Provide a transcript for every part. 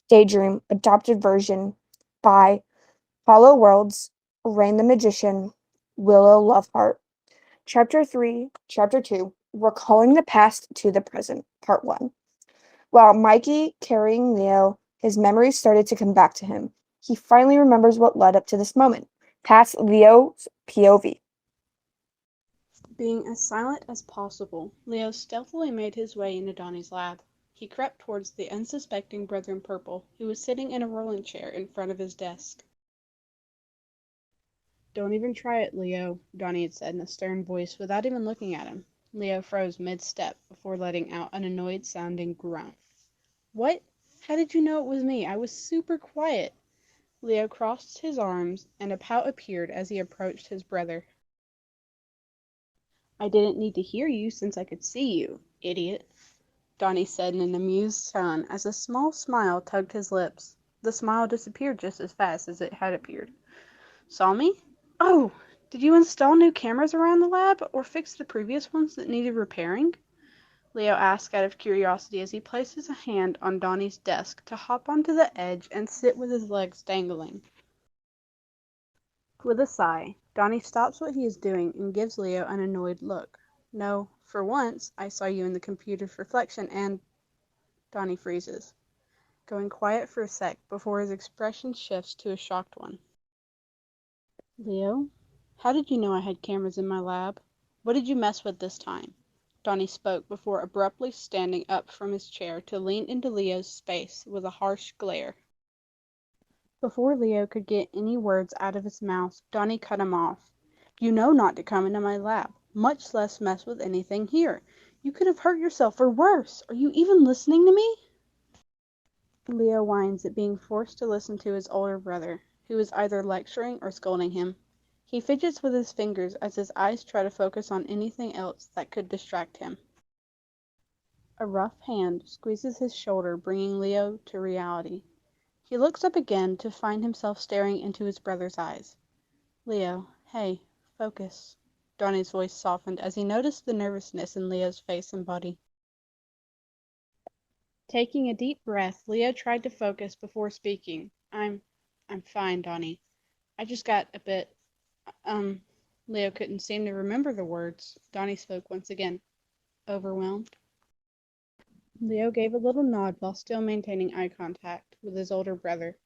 Daydream, adopted version by HollowWorlds, Rain the Magician, Willowloveheart. Chapter 3, Chapter 2, Recalling the Past to the Present, Part 1. While Mikey carrying Leo, his memories started to come back to him. He finally remembers what led up to this moment. Past Leo's POV. Being as silent as possible, Leo stealthily made his way into Donnie's lab. He crept towards the unsuspecting brother in purple, who was sitting in a rolling chair in front of his desk. "Don't even try it, Leo," Donnie had said in a stern voice without even looking at him. Leo froze mid-step before letting out an annoyed-sounding grunt. "What? How did you know it was me? I was super quiet." Leo crossed his arms, and a pout appeared as he approached his brother. "I didn't need to hear you since I could see you, idiot," Donnie said in an amused tone as a small smile tugged his lips. The smile disappeared just as fast as it had appeared. "Saw me? Oh, did you install new cameras around the lab, or fix the previous ones that needed repairing?" Leo asked out of curiosity as he placed his hand on Donnie's desk to hop onto the edge and sit with his legs dangling. With a sigh, Donnie stops what he is doing and gives Leo an annoyed look. "No, for once, I saw you in the computer's reflection and—" Donnie freezes, going quiet for a sec before his expression shifts to a shocked one. "Leo, how did you know I had cameras in my lab? What did you mess with this time?" Donnie spoke before abruptly standing up from his chair to lean into Leo's space with a harsh glare. Before Leo could get any words out of his mouth, Donnie cut him off. "You know not to come into my lab, much less mess with anything here. You could have hurt yourself or worse. Are you even listening to me?" Leo whines at being forced to listen to his older brother, who is either lecturing or scolding him. He fidgets with his fingers as his eyes try to focus on anything else that could distract him. A rough hand squeezes his shoulder, bringing Leo to reality. He looks up again to find himself staring into his brother's eyes. "Leo, hey, focus." Donnie's voice softened as he noticed the nervousness in Leo's face and body. Taking a deep breath, Leo tried to focus before speaking. I'm fine, Donnie. I just got a bit, Leo couldn't seem to remember the words. Donnie spoke once again. "Overwhelmed?" Leo gave a little nod while still maintaining eye contact with his older brother.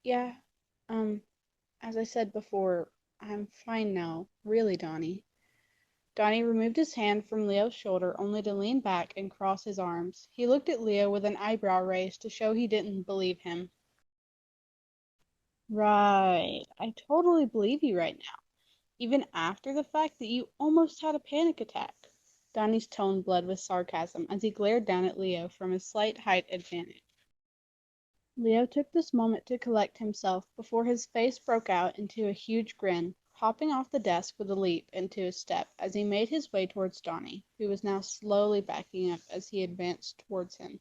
Yeah, as I said before, I'm fine now. Really, Donnie." Donnie removed his hand from Leo's shoulder only to lean back and cross his arms. He looked at Leo with an eyebrow raised to show he didn't believe him. "Right, I totally believe you right now, even after the fact that you almost had a panic attack." Donnie's tone bled with sarcasm as he glared down at Leo from his slight height advantage. Leo took this moment to collect himself before his face broke out into a huge grin, hopping off the desk with a leap into a step as he made his way towards Donnie, who was now slowly backing up as he advanced towards him.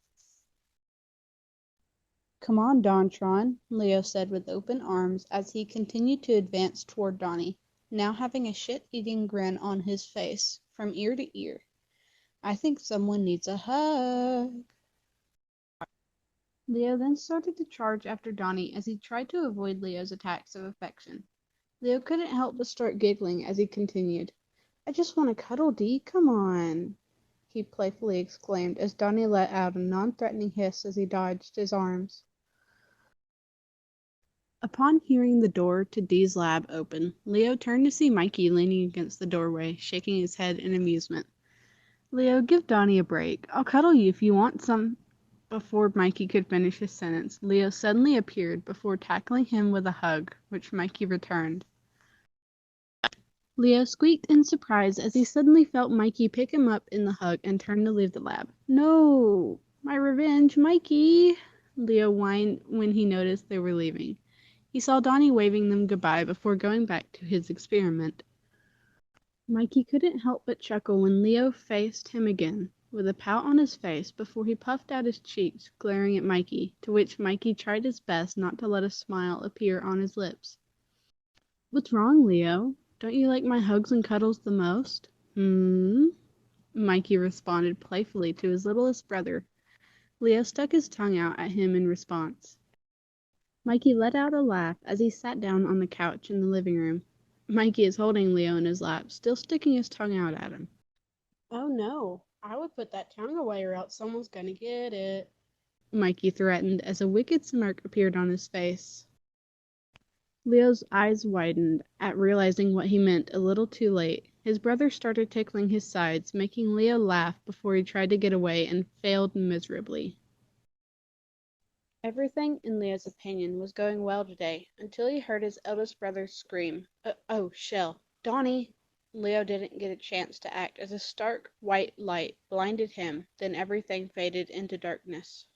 "Come on, Dontron," Leo said with open arms as he continued to advance toward Donnie, now having a shit-eating grin on his face from ear to ear. "I think someone needs a hug." Leo then started to charge after Donnie as he tried to avoid Leo's attacks of affection. Leo couldn't help but start giggling as he continued. "I just want to cuddle, Dee. Come on," he playfully exclaimed as Donnie let out a non-threatening hiss as he dodged his arms. Upon hearing the door to Dee's lab open, Leo turned to see Mikey leaning against the doorway, shaking his head in amusement. "Leo, give Donnie a break. I'll cuddle you if you want some." Before Mikey could finish his sentence, Leo suddenly appeared before tackling him with a hug, which Mikey returned. Leo squeaked in surprise as he suddenly felt Mikey pick him up in the hug and turn to leave the lab. "No! My revenge, Mikey!" Leo whined when he noticed they were leaving. He saw Donnie waving them goodbye before going back to his experiment. Mikey couldn't help but chuckle when Leo faced him again, with a pout on his face before he puffed out his cheeks, glaring at Mikey, to which Mikey tried his best not to let a smile appear on his lips. "What's wrong, Leo? Don't you like my hugs and cuddles the most?" Mikey responded playfully to his littlest brother. Leo stuck his tongue out at him in response. Mikey let out a laugh as he sat down on the couch in the living room. Mikey is holding Leo in his lap, still sticking his tongue out at him. Oh no, I would put that tongue away or else someone's gonna get it, Mikey threatened as a wicked smirk appeared on his face. Leo's eyes widened at realizing what he meant a little too late. His brother started tickling his sides, making Leo laugh before he tried to get away and failed miserably. Everything, in Leo's opinion, was going well today, until he heard his eldest brother scream, "Oh, Shell! Donnie!" Leo didn't get a chance to act as a stark white light blinded him, then everything faded into darkness.